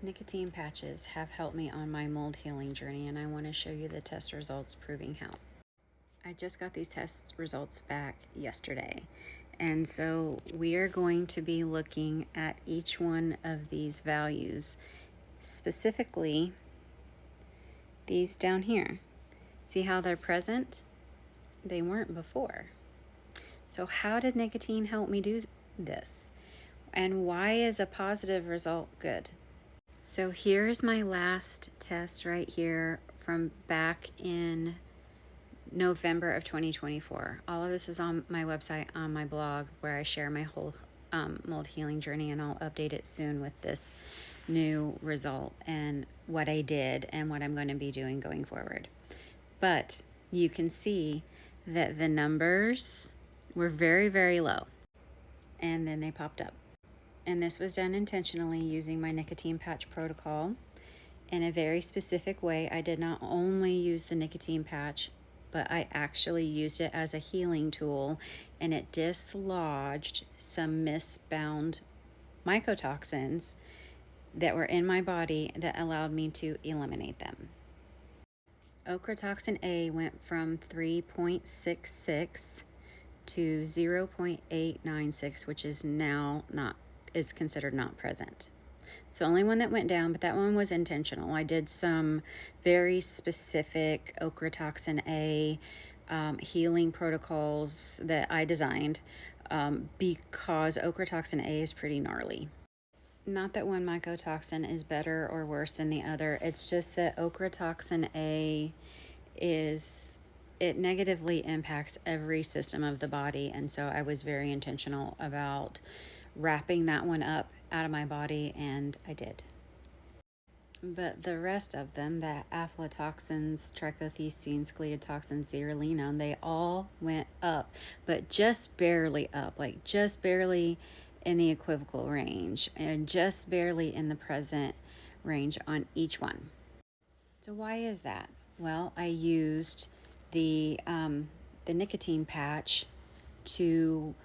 Nicotine patches have helped me on my mold healing journey, and I want to show you the test results proving how. I just got these test results back yesterday, and so we are going to be looking at each one of these values, specifically these down here. See how they're present? They weren't before. So how did nicotine help me do this? And why is a positive result good? So here's my last test right here from back in November of 2024. All of this is on my website, on my blog, where I share my whole mold healing journey, and I'll update it soon with this new result and what I did and what I'm going to be doing going forward. But you can see that the numbers were very, very low, and then they popped up. And this was done intentionally using my nicotine patch protocol in a very specific way. I did not only use the nicotine patch, but I actually used it as a healing tool, and it dislodged some misbound mycotoxins that were in my body that allowed me to eliminate them. Ochratoxin A went from 3.66 to 0.896, which is now is considered not present. It's the only one that went down, but that one was intentional. I did some very specific ochratoxin A healing protocols that I designed because ochratoxin A is pretty gnarly. Not that one mycotoxin is better or worse than the other. It's just that ochratoxin A it negatively impacts every system of the body, and so I was very intentional about wrapping that one up out of my body, and I did. But the rest of them, the aflatoxins, trichothecenes, gliatoxins, zearalenone, they all went up, but just barely up, like just barely in the equivocal range and just barely in the present range on each one. So why is that? Well, I used the nicotine patch to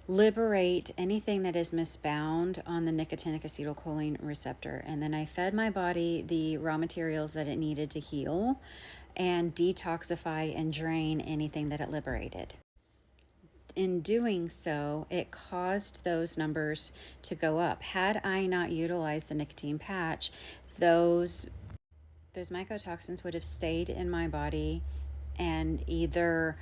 liberate anything that is misbound on the nicotinic acetylcholine receptor, and then I fed my body the raw materials that it needed to heal and detoxify and drain anything that it liberated. In doing so, it caused those numbers to go up. Had I not utilized the nicotine patch, those mycotoxins would have stayed in my body and either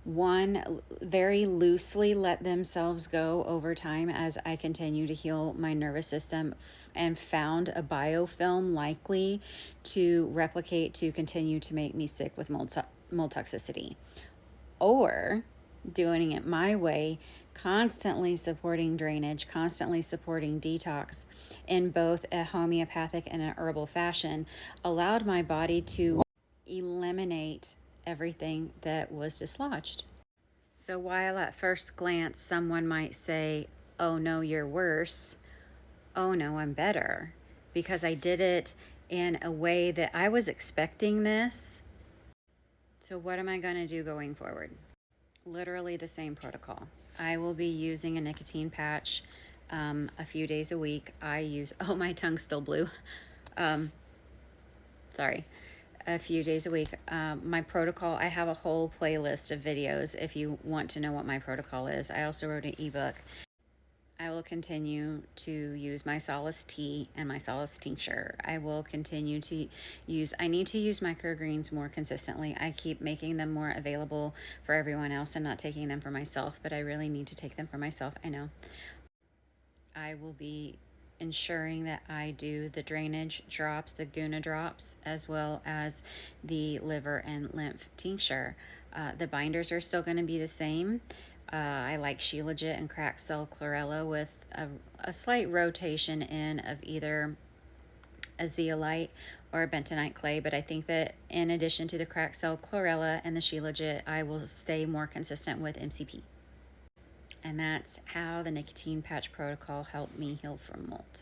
one, very loosely let themselves go over time as I continue to heal my nervous system and found a biofilm likely to replicate to continue to make me sick with mold toxicity, or doing it my way, constantly supporting drainage, constantly supporting detox in both a homeopathic and an herbal fashion, allowed my body to eliminate everything that was dislodged. So while at first glance someone might say, oh no, you're worse, oh no, I'm better, because I did it in a way that I was expecting this. So what am I going to do going forward? Literally the same protocol. I will be using a nicotine patch a few days a week. My tongue's still blue. Sorry. A few days a week. My protocol, I have a whole playlist of videos if you want to know what my protocol is. I also wrote an ebook. I will continue to use my solace tea and my solace tincture. I will continue to I need to use microgreens more consistently. I keep making them more available for everyone else and not taking them for myself, but I really need to take them for myself. I know. I will be ensuring that I do the drainage drops, the guna drops, as well as the liver and lymph tincture. The binders are still going to be the same. I like Shilajit and cracked cell chlorella with a slight rotation in of either a zeolite or a bentonite clay, but I think that in addition to the cracked cell chlorella and the Shilajit, I will stay more consistent with MCP. And that's how the nicotine patch protocol helped me heal from mold.